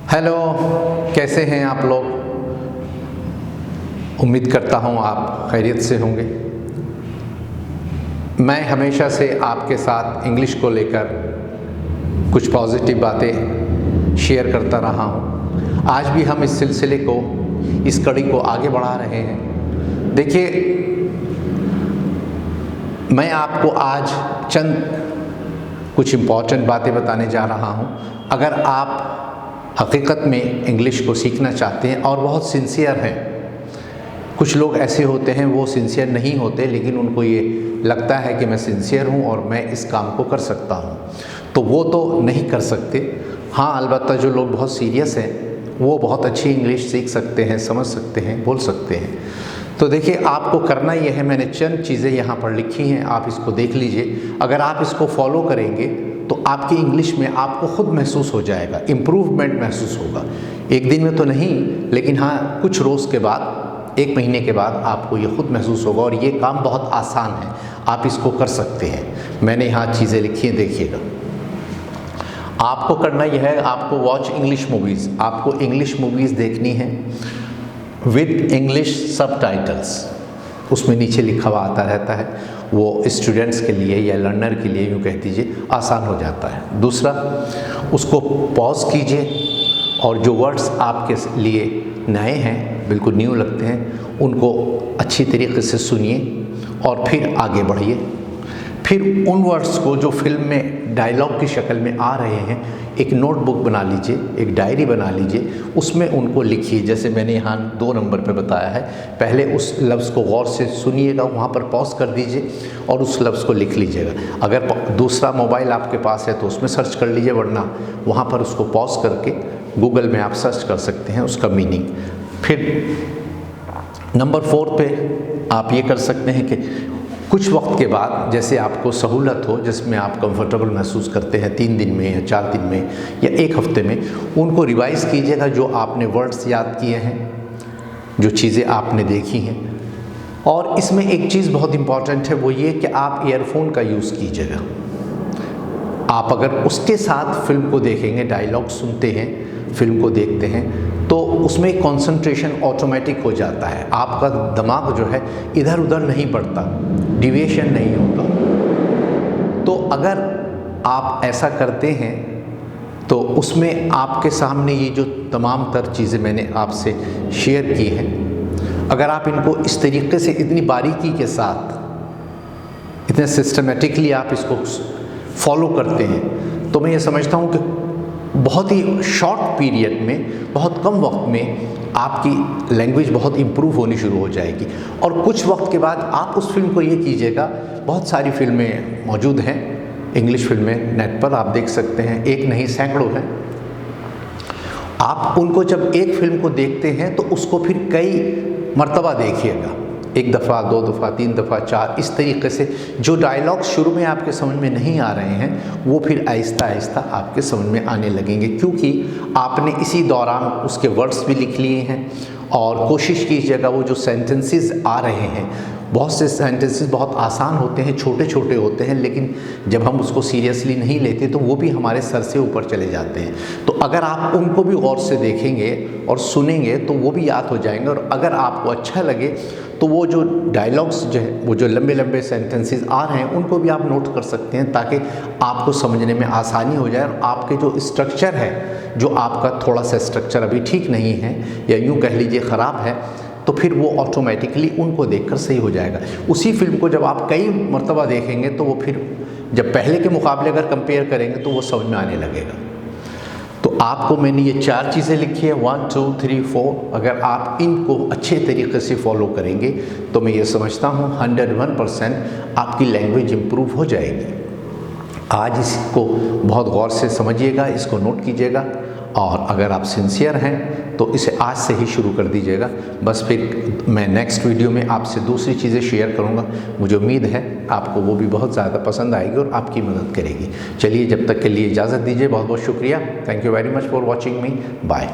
Hello, कैसे हैं आप लोग। उम्मीद करता हूँ आप खैरियत से होंगे। मैं हमेशा से आपके साथ इंग्लिश को लेकर कुछ पॉजिटिव बातें शेयर करता रहा हूँ। आज भी हम इस सिलसिले को, इस कड़ी को आगे बढ़ा रहे हैं। देखिए, मैं आपको आज चंद कुछ इम्पॉर्टेंट बातें बताने जा रहा हूँ। अगर आप हकीकत में इंग्लिश को सीखना चाहते हैं और बहुत सिंसियर हैं, कुछ लोग ऐसे होते हैं वो सिंसियर नहीं होते, लेकिन उनको ये लगता है कि मैं सिंसियर हूँ और मैं इस काम को कर सकता हूँ, तो वो तो नहीं कर सकते। हाँ, अलबत्ता जो लोग बहुत सीरियस हैं वो बहुत अच्छी इंग्लिश सीख सकते हैं, समझ सकते हैं, बोल सकते हैं। तो देखिए, आपको करना ये है, मैंने चंद चीज़ें यहाँ पर लिखी हैं, आप इसको देख लीजिए। अगर आप इसको फॉलो करेंगे तो आपकी इंग्लिश में आपको खुद महसूस हो जाएगा, इम्प्रूवमेंट महसूस होगा। एक दिन में तो नहीं, लेकिन हाँ कुछ रोज़ के बाद, एक महीने के बाद आपको ये खुद महसूस होगा। और ये काम बहुत आसान है, आप इसको कर सकते हैं। मैंने यहाँ चीज़ें लिखी हैं, देखिएगा। आपको करना यह है, आपको वॉच इंग्लिश मूवीज़, आपको इंग्लिश मूवीज़ देखनी है विद इंग्लिश सबटाइटल्स। उसमें नीचे लिखा हुआ आता रहता है, वो स्टूडेंट्स के लिए या लर्नर के लिए यूँ कह दीजिए आसान हो जाता है। दूसरा, उसको पॉज कीजिए और जो वर्ड्स आपके लिए नए हैं, बिल्कुल न्यू लगते हैं, उनको अच्छी तरीके से सुनिए और फिर आगे बढ़िए। फिर उन वर्ड्स को जो फिल्म में डायलॉग की शक्ल में आ रहे हैं, एक नोटबुक बना लीजिए, एक डायरी बना लीजिए, उसमें उनको लिखिए। जैसे मैंने यहाँ 2 नंबर पे बताया है, पहले उस लफ्ज़ को गौर से सुनिएगा, वहाँ पर पॉज कर दीजिए और उस लफ्ज़ को लिख लीजिएगा। अगर दूसरा मोबाइल आपके पास है तो उसमें सर्च कर लीजिए, वरना वहाँ पर उसको पॉज करके गूगल में आप सर्च कर सकते हैं उसका मीनिंग। फिर नंबर 4 पे आप ये कर सकते हैं कि कुछ वक्त के बाद, जैसे आपको सहूलत हो, जिसमें आप कंफर्टेबल महसूस करते हैं, 3 दिन में या 4 दिन में या 1 हफ्ते में, उनको रिवाइज़ कीजिएगा। जो आपने वर्ड्स याद किए हैं, जो चीज़ें आपने देखी हैं। और इसमें एक चीज़ बहुत इम्पॉर्टेंट है, वो ये कि आप ईयरफोन का यूज़ कीजिएगा। आप अगर उसके साथ फिल्म को देखेंगे, डायलॉग सुनते हैं, फिल्म को देखते हैं, तो उसमें कंसंट्रेशन ऑटोमेटिक हो जाता है। आपका दिमाग जो है इधर उधर नहीं बढ़ता, डिविएशन नहीं होता। तो अगर आप ऐसा करते हैं तो उसमें आपके सामने ये जो तमाम तर चीज़ें मैंने आपसे शेयर की हैं, अगर आप इनको इस तरीके से, इतनी बारीकी के साथ, इतने सिस्टमेटिकली आप इसको फॉलो करते हैं, तो मैं ये समझता हूँ कि बहुत ही शॉर्ट पीरियड में, बहुत कम वक्त में आपकी लैंग्वेज बहुत इम्प्रूव होनी शुरू हो जाएगी। और कुछ वक्त के बाद आप उस फिल्म को ये कीजिएगा, बहुत सारी फिल्में मौजूद हैं, इंग्लिश फिल्में नेट पर आप देख सकते हैं, एक नहीं सैकड़ों हैं। आप उनको जब एक फिल्म को देखते हैं तो उसको फिर कई मर्तबा देखिएगा, 1 दफ़ा, 2 दफ़ा, 3 दफ़ा, 4, इस तरीके से। जो डायलॉग शुरू में आपके समझ में नहीं आ रहे हैं, वो फिर आहिस्ता आहिस्ता आपके समझ में आने लगेंगे, क्योंकि आपने इसी दौरान उसके वर्ड्स भी लिख लिए हैं। और कोशिश कीजिएगा, वो जो सेंटेंसेस आ रहे हैं, बहुत से सेंटेंसेस बहुत आसान होते हैं, छोटे छोटे होते हैं, लेकिन जब हम उसको सीरियसली नहीं लेते तो वो भी हमारे सर से ऊपर चले जाते हैं। तो अगर आप उनको भी गौर से देखेंगे और सुनेंगे तो वो भी याद हो जाएंगे। और अगर आपको अच्छा लगे तो वो जो डायलॉग्स जो है, वो जो लंबे लंबे सेंटेंसेस आ रहे हैं, उनको भी आप नोट कर सकते हैं, ताकि आपको समझने में आसानी हो जाए। और आपके जो स्ट्रक्चर है, जो आपका थोड़ा सा स्ट्रक्चर अभी ठीक नहीं है, या यूँ कह लीजिए ख़राब है, तो फिर वो ऑटोमेटिकली उनको देखकर सही हो जाएगा। उसी फिल्म को जब आप कई मर्तबा देखेंगे तो वो फिर जब पहले के मुकाबले अगर कंपेयर करेंगे तो वो समझ में आने लगेगा। तो आपको मैंने ये 4 चीज़ें लिखी है, 1 2 3 4। अगर आप इनको अच्छे तरीके से फॉलो करेंगे तो मैं ये समझता हूँ 101% आपकी लैंग्वेज इम्प्रूव हो जाएगी। आज इसको बहुत गौर से समझिएगा, इसको नोट कीजिएगा। और अगर आप सिंसियर हैं तो इसे आज से ही शुरू कर दीजिएगा। बस फिर मैं नेक्स्ट वीडियो में आपसे दूसरी चीज़ें शेयर करूँगा। मुझे उम्मीद है आपको वो भी बहुत ज़्यादा पसंद आएगी और आपकी मदद करेगी। चलिए, जब तक के लिए इजाज़त दीजिए। बहुत बहुत शुक्रिया। Thank you very much for watching me. Bye.